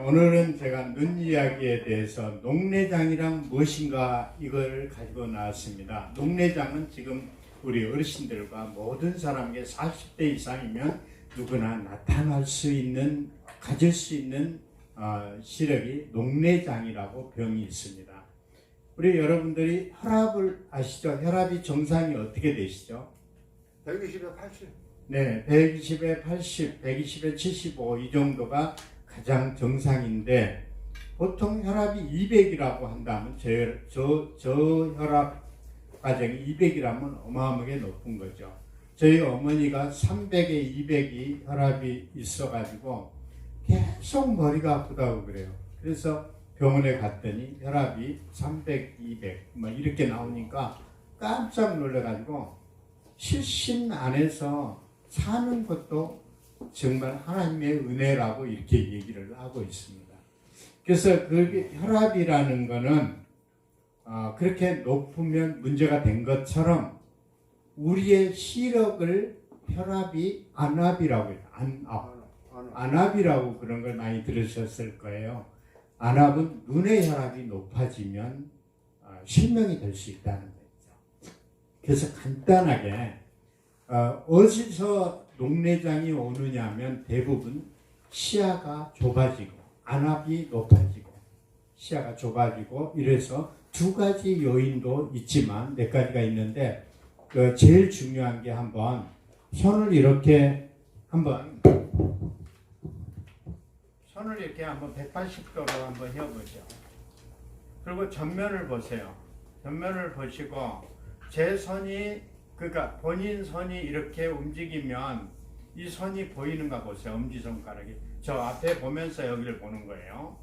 오늘은 제가 눈 이야기에 대해서 녹내장이란 무엇인가 이걸 가지고 나왔습니다. 녹내장은 지금 우리 어르신들과 모든 사람에게 40대 이상이면 누구나 나타날 수 있는, 가질 수 있는 시력이 녹내장이라고 병이 있습니다. 우리 여러분들이 혈압을 아시죠? 혈압이 정상이 어떻게 되시죠? 120에 80. 네, 120에 80, 120에 75 이 정도가 가장 정상인데, 보통 혈압이 200이라고 한다면 저 혈압 과정이 200이라면 어마어마하게 높은 거죠. 저희 어머니가 300에 200이 혈압이 있어가지고 계속 머리가 아프다고 그래요. 그래서 병원에 갔더니 혈압이 300, 200 뭐 이렇게 나오니까 깜짝 놀라가지고 70 안에서 사는 것도 정말 하나님의 은혜라고 이렇게 얘기를 하고 있습니다. 그래서 그 혈압이라는 거는 그렇게 높으면 문제가 된 것처럼 우리의 시력을 혈압이 안압이라고 해요. 안압이라고 그런 걸 많이 들으셨을 거예요. 안압은 눈의 혈압이 높아지면 실명이 될 수 있다는 거죠. 그래서 간단하게 어디서 녹내장이 오느냐면 대부분 시야가 좁아지고 안압이 높아지고 시야가 좁아지고, 이래서 두 가지 요인도 있지만 몇 가지가 있는데 제일 중요한 게, 한번 손을 이렇게 한번 180도로 한번 해보죠. 그리고 전면을 보세요. 전면을 보시고 제 손이, 그러니까 본인 손이 이렇게 움직이면 이 손이 보이는가 보세요. 엄지손가락이 저 앞에 보면서 여기를 보는 거예요.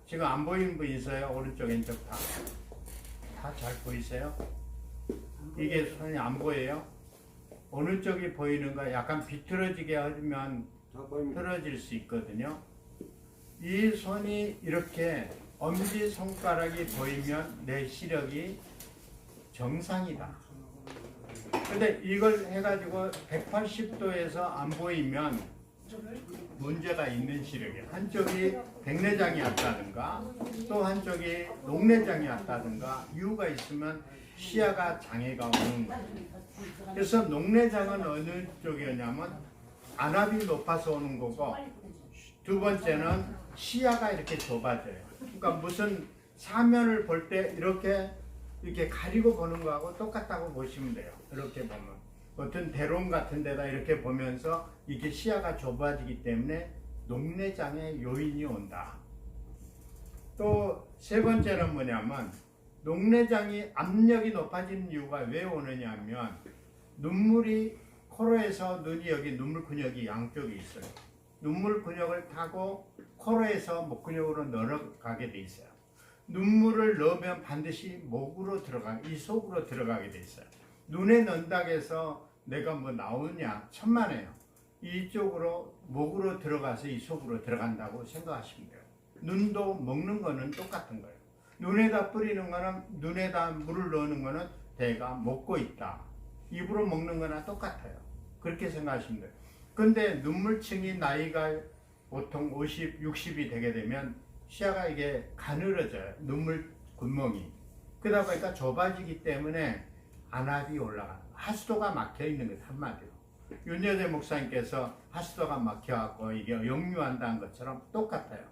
지금 안 보이는 분 있어요? 오른쪽 왼쪽 다 잘 보이세요? 이게 손이 안 보여요? 어느 쪽이 보이는가? 약간 비틀어지게 하면 틀어질 수 있거든요. 이 손이 이렇게 엄지손가락이 보이면 내 시력이 정상이다. 근데 이걸 해가지고 180도에서 안 보이면 문제가 있는 시력이에요. 한쪽이 백내장이 왔다든가 또 한쪽이 녹내장이 왔다든가 이유가 있으면 시야가 장애가 오는 거예요. 그래서 녹내장은 어느 쪽이었냐면 안압이 높아서 오는 거고, 두 번째는 시야가 이렇게 좁아져요. 그러니까 무슨 사면을 볼 때 이렇게 가리고 보는 거하고 똑같다고 보시면 돼요. 이렇게 보면 어떤 대롱 같은 데다 이렇게 보면서 이게 시야가 좁아지기 때문에 녹내장의 요인이 온다. 또 세 번째는 뭐냐면, 녹내장이 압력이 높아지는 이유가 왜 오느냐면, 눈물이 코로에서 눈이 여기 눈물 근육이 양쪽에 있어요. 눈물 근육을 타고 코로에서 목 근육으로 늘어가게 돼 있어요. 눈물을 넣으면 반드시 목으로 이 속으로 들어가게 돼 있어요. 눈에 넣는다고 해서 내가 뭐 나오냐? 천만에요. 이쪽으로 목으로 들어가서 이 속으로 들어간다고 생각하시면 돼요. 눈도 먹는 거는 똑같은 거예요. 눈에다 뿌리는 거는, 눈에다 물을 넣는 거는 대가 먹고 있다. 입으로 먹는 거나 똑같아요. 그렇게 생각하시면 돼요. 근데 눈물층이 나이가 보통 50, 60이 되게 되면 시야가 이게 가늘어져요. 눈물 구멍이. 그러다 보니까 좁아지기 때문에 안압이 올라가요. 하수도가 막혀 있는 거예요. 한마디로. 윤여대 목사님께서 하수도가 막혀갖고 이게 역류한다는 것처럼 똑같아요.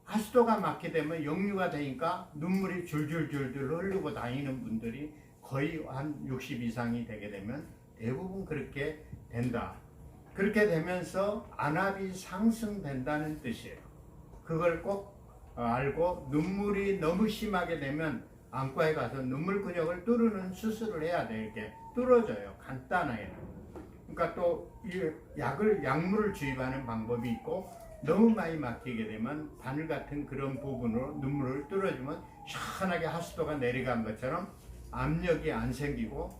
하수도가 막히게 되면 역류가 되니까 눈물이 줄줄줄줄 흐르고 다니는 분들이 거의 한 60 이상이 되게 되면 대부분 그렇게 된다. 그렇게 되면서 안압이 상승된다는 뜻이에요. 그걸 꼭 알고, 눈물이 너무 심하게 되면 안과에 가서 눈물 근육을 뚫는 수술을 해야 돼요. 이렇게 뚫어져요. 간단하게. 그러니까 또 이 약물을 주입하는 방법이 있고, 너무 많이 막히게 되면 바늘 같은 그런 부분으로 눈물을 뚫어주면 시원하게 하수도가 내려간 것처럼 압력이 안 생기고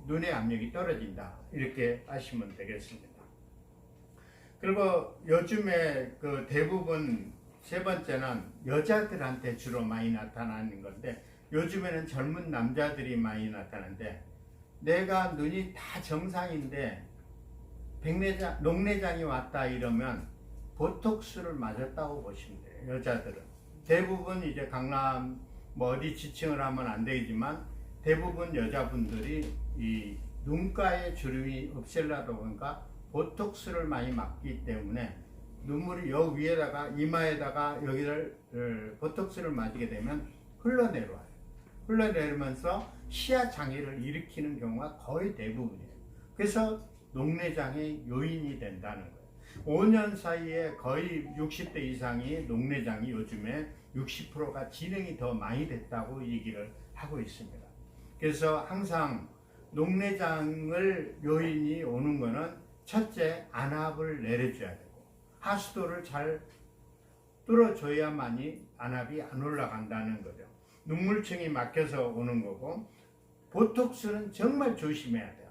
눈의 압력이 떨어진다. 이렇게 하시면 되겠습니다. 그리고 요즘에 그 대부분 세 번째는 여자들한테 주로 많이 나타나는 건데, 요즘에는 젊은 남자들이 많이 나타나는데, 내가 눈이 다 정상인데 녹내장이 왔다 이러면 보톡스를 맞았다고 보시면 돼요. 여자들은 대부분 이제 강남 뭐 어디 지칭을 하면 안 되지만 대부분 여자분들이 이 눈가의 주름이 없앨라다 보니까 보톡스를 많이 맞기 때문에 눈물이 여 위에다가 이마에다가 여기를 보톡스를 맞게 되면 흘러내려와요. 흘러내리면서 시야 장애를 일으키는 경우가 거의 대부분이에요. 그래서 녹내장의 요인이 된다는 거예요. 5년 사이에 거의 60대 이상이 녹내장이 요즘에 60%가 진행이 더 많이 됐다고 얘기를 하고 있습니다. 그래서 항상 녹내장을 요인이 오는 거는 첫째 안압을 내려줘야 되고 하수도를 잘 뚫어줘야만이 안압이 안 올라간다는 거죠. 눈물층이 막혀서 오는 거고 보톡스는 정말 조심해야 돼요.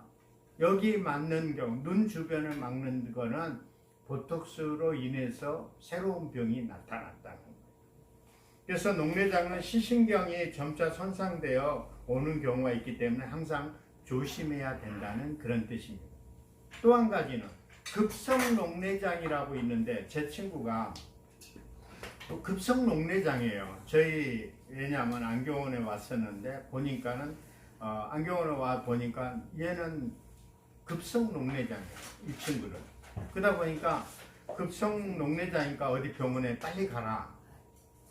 여기 맞는 경우 눈 주변을 막는 거는 보톡스로 인해서 새로운 병이 나타난다는 거예요. 그래서 녹내장은 시신경이 점차 손상되어 오는 경우가 있기 때문에 항상 조심해야 된다는 그런 뜻입니다. 또 한 가지는 급성 녹내장이라고 있는데 제 친구가 또 급성 녹내장이에요. 저희 왜냐하면 안경원에 왔었는데 보니까는 안경원에 와 보니까 얘는 급성 녹내장이에요. 이 친구는. 그러다 보니까 급성 녹내장이니까 어디 병원에 빨리 가라.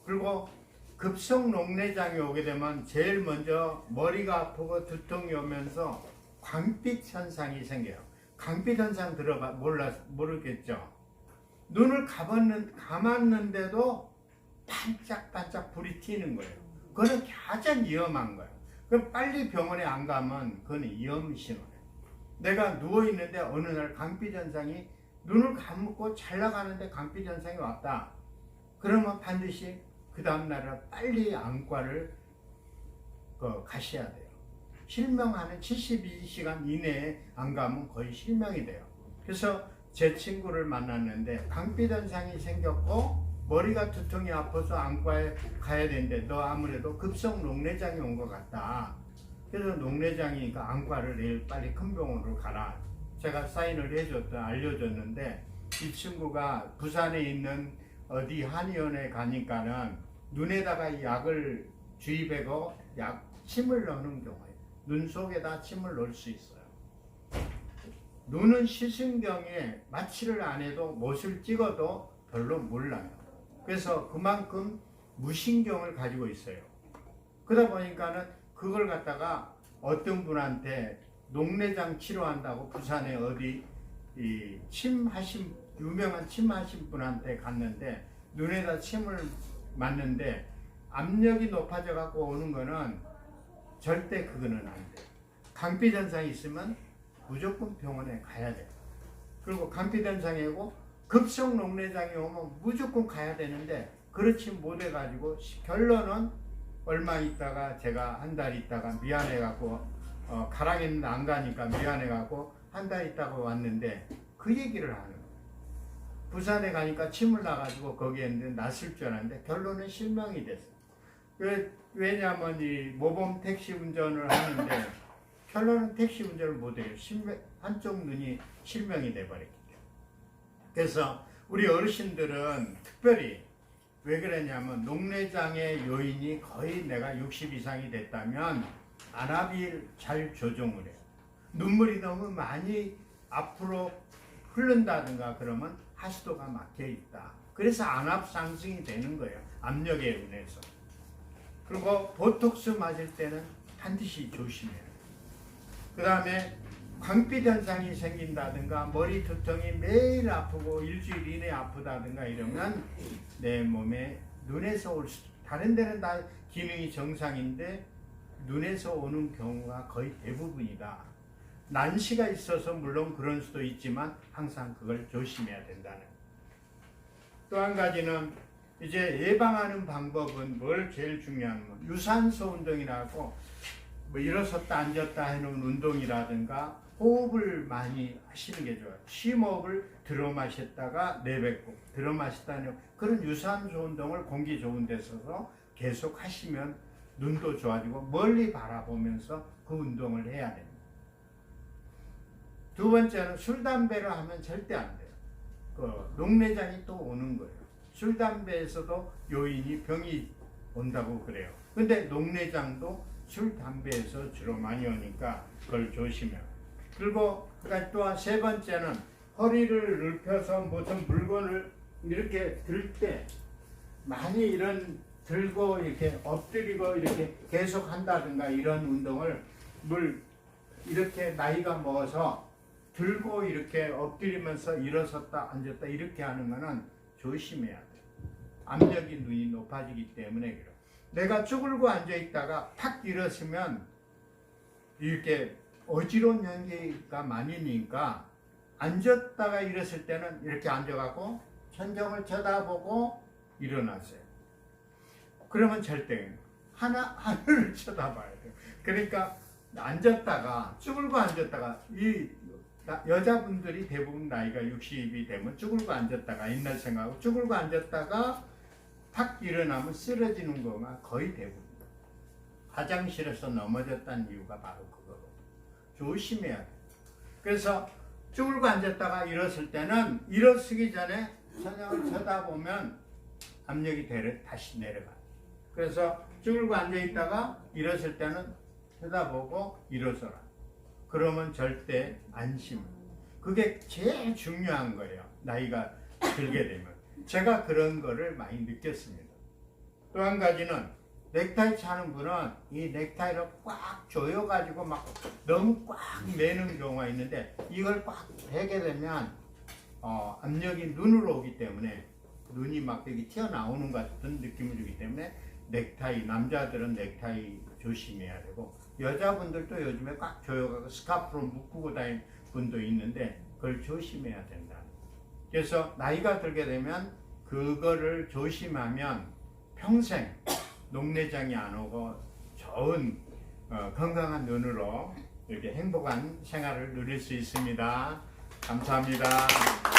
그리고 급성 녹내장이 오게 되면 제일 먼저 머리가 아프고 두통이 오면서 광빛 현상이 생겨요. 광빛 현상 모르겠죠? 눈을 감았는데도 반짝반짝 불이 튀는 거예요. 그거는 가장 위험한 거예요. 그럼 빨리 병원에 안 가면 그건 위험 신호예요. 내가 누워있는데 어느 날 광빛 현상이 눈을 감고 잘 나가는데 광빛 현상이 왔다. 그러면 반드시 그 다음날은 빨리 안과를 가셔야 돼요. 실명하는 72시간 이내에 안 가면 거의 실명이 돼요. 그래서 제 친구를 만났는데 광빛 현상이 생겼고 머리가 두통이 아파서 안과에 가야 되는데 너 아무래도 급성 녹내장이 온 것 같다. 그래서 녹내장이니까 안과를 내일 빨리 큰 병원으로 가라. 제가 사인을 알려줬는데 이 친구가 부산에 있는 어디 한의원에 가니까는 눈에다가 약을 주입하고 침을 넣는 경우에 눈 속에다 침을 넣을 수 있어요. 눈은 시신경에 마취를 안 해도 못을 찍어도 별로 몰라요. 그래서 그만큼 무신경을 가지고 있어요. 그러다 보니까는 그걸 갖다가 어떤 분한테 녹내장 치료한다고 부산에 어디 유명한 침 하신 분한테 갔는데 눈에다 침을 맞는데 압력이 높아져 갖고 오는 거는 절대 그거는 안 돼요. 광빛 현상이 있으면 무조건 병원에 가야 돼요. 그리고 광빛 현상이 오고 급성 녹내장이 오면 무조건 가야 되는데 그렇지 못해 가지고 결론은 얼마 있다가 제가 한 달 있다가 미안해 갖고 가라겠는데 안 가니까 미안해 갖고 한 달 있다가 왔는데 그 얘기를 하는 거예요. 부산에 가니까 침을 놔가지고 거기에 있는데 놨을 줄 알았는데 결론은 실명이 됐어요. 왜냐하면 이 모범 택시 운전을 하는데 결론은 택시 운전을 못해요. 한쪽 눈이 실명이 돼버렸기 때문에. 그래서 우리 어르신들은 특별히 왜 그러냐면 녹내장의 요인이 거의 내가 60 이상이 됐다면 안압이 잘 조정을 해요. 눈물이 너무 많이 앞으로 흐른다든가 그러면 하수도가 막혀 있다. 그래서 안압 상승이 되는 거예요. 압력에 의해서. 그리고 보톡스 맞을 때는 반드시 조심해야 돼요. 그 다음에 광빛 현상이 생긴다든가 머리 두통이 매일 아프고 일주일 이내 아프다든가 이러면 내 몸에 눈에서 올 수, 다른 데는 다 기능이 정상인데 눈에서 오는 경우가 거의 대부분이다. 난시가 있어서 물론 그런 수도 있지만 항상 그걸 조심해야 된다는. 또 한 가지는 이제 예방하는 방법은 뭘 제일 중요한 건 유산소 운동이라고 뭐 일어섰다 앉았다 해놓은 운동이라든가 호흡을 많이 하시는 게 좋아요. 심호흡을 들어 마셨다가 내뱉고 들어 마셨다는 그런 유산소 운동을 공기 좋은 데 서서 계속 하시면 눈도 좋아지고 멀리 바라보면서 그 운동을 해야 됩니다. 두 번째는 술, 담배를 하면 절대 안 돼요. 녹내장이 또 오는 거예요. 술, 담배에서도 요인이 병이 온다고 그래요. 근데 녹내장도 술, 담배에서 주로 많이 오니까 그걸 조심해요. 그리고 그러니까 또한 세 번째는 허리를 눕혀서 무슨 물건을 이렇게 들 때 많이 이런 들고 이렇게 엎드리고 이렇게 계속 한다든가 이런 운동을 이렇게 나이가 먹어서 들고 이렇게 엎드리면서 일어섰다 앉았다 이렇게 하는 거는 조심해야 돼. 압력이 눈이 높아지기 때문에 그래요. 내가 쭈글고 앉아 있다가 탁 일어서면 이렇게 어지러운 연기가 많이 니까 앉았다가 일었을 때는 이렇게 앉아갖고 천정을 쳐다보고 일어나세요. 그러면 절대 하늘을 쳐다봐야 돼요. 그러니까 앉았다가 쭈글고 앉았다가 이 여자분들이 대부분 나이가 60이 되면 쭈글고 앉았다가 옛날 생각하고 쭈글고 앉았다가 탁 일어나면 쓰러지는 거가 거의 대부분. 화장실에서 넘어졌다는 이유가 바로 그거거든요. 조심해야 돼요. 그래서 쭈글고 앉았다가 일었을 때는 일어서기 전에 천장을 쳐다보면 압력이 다시 내려가요. 그래서 쭈글고 앉아있다가 일었을 때는 쳐다보고 일어서라. 그러면 절대 안심. 그게 제일 중요한 거예요. 나이가 들게 되면. 제가 그런 거를 많이 느꼈습니다. 또 한 가지는 넥타이 차는 분은 이 넥타이를 꽉 조여가지고 막 너무 꽉 매는 경우가 있는데 이걸 꽉 매게 되면 압력이 눈으로 오기 때문에 눈이 막 여기 튀어나오는 것 같은 느낌을 주기 때문에 넥타이, 남자들은 넥타이 조심해야 되고 여자분들도 요즘에 꽉 조여가지고 스카프로 묶고 다니는 분도 있는데 그걸 조심해야 된다. 그래서 나이가 들게 되면 그거를 조심하면 평생 녹내장이 안 오고 좋은 건강한 눈으로 이렇게 행복한 생활을 누릴 수 있습니다. 감사합니다.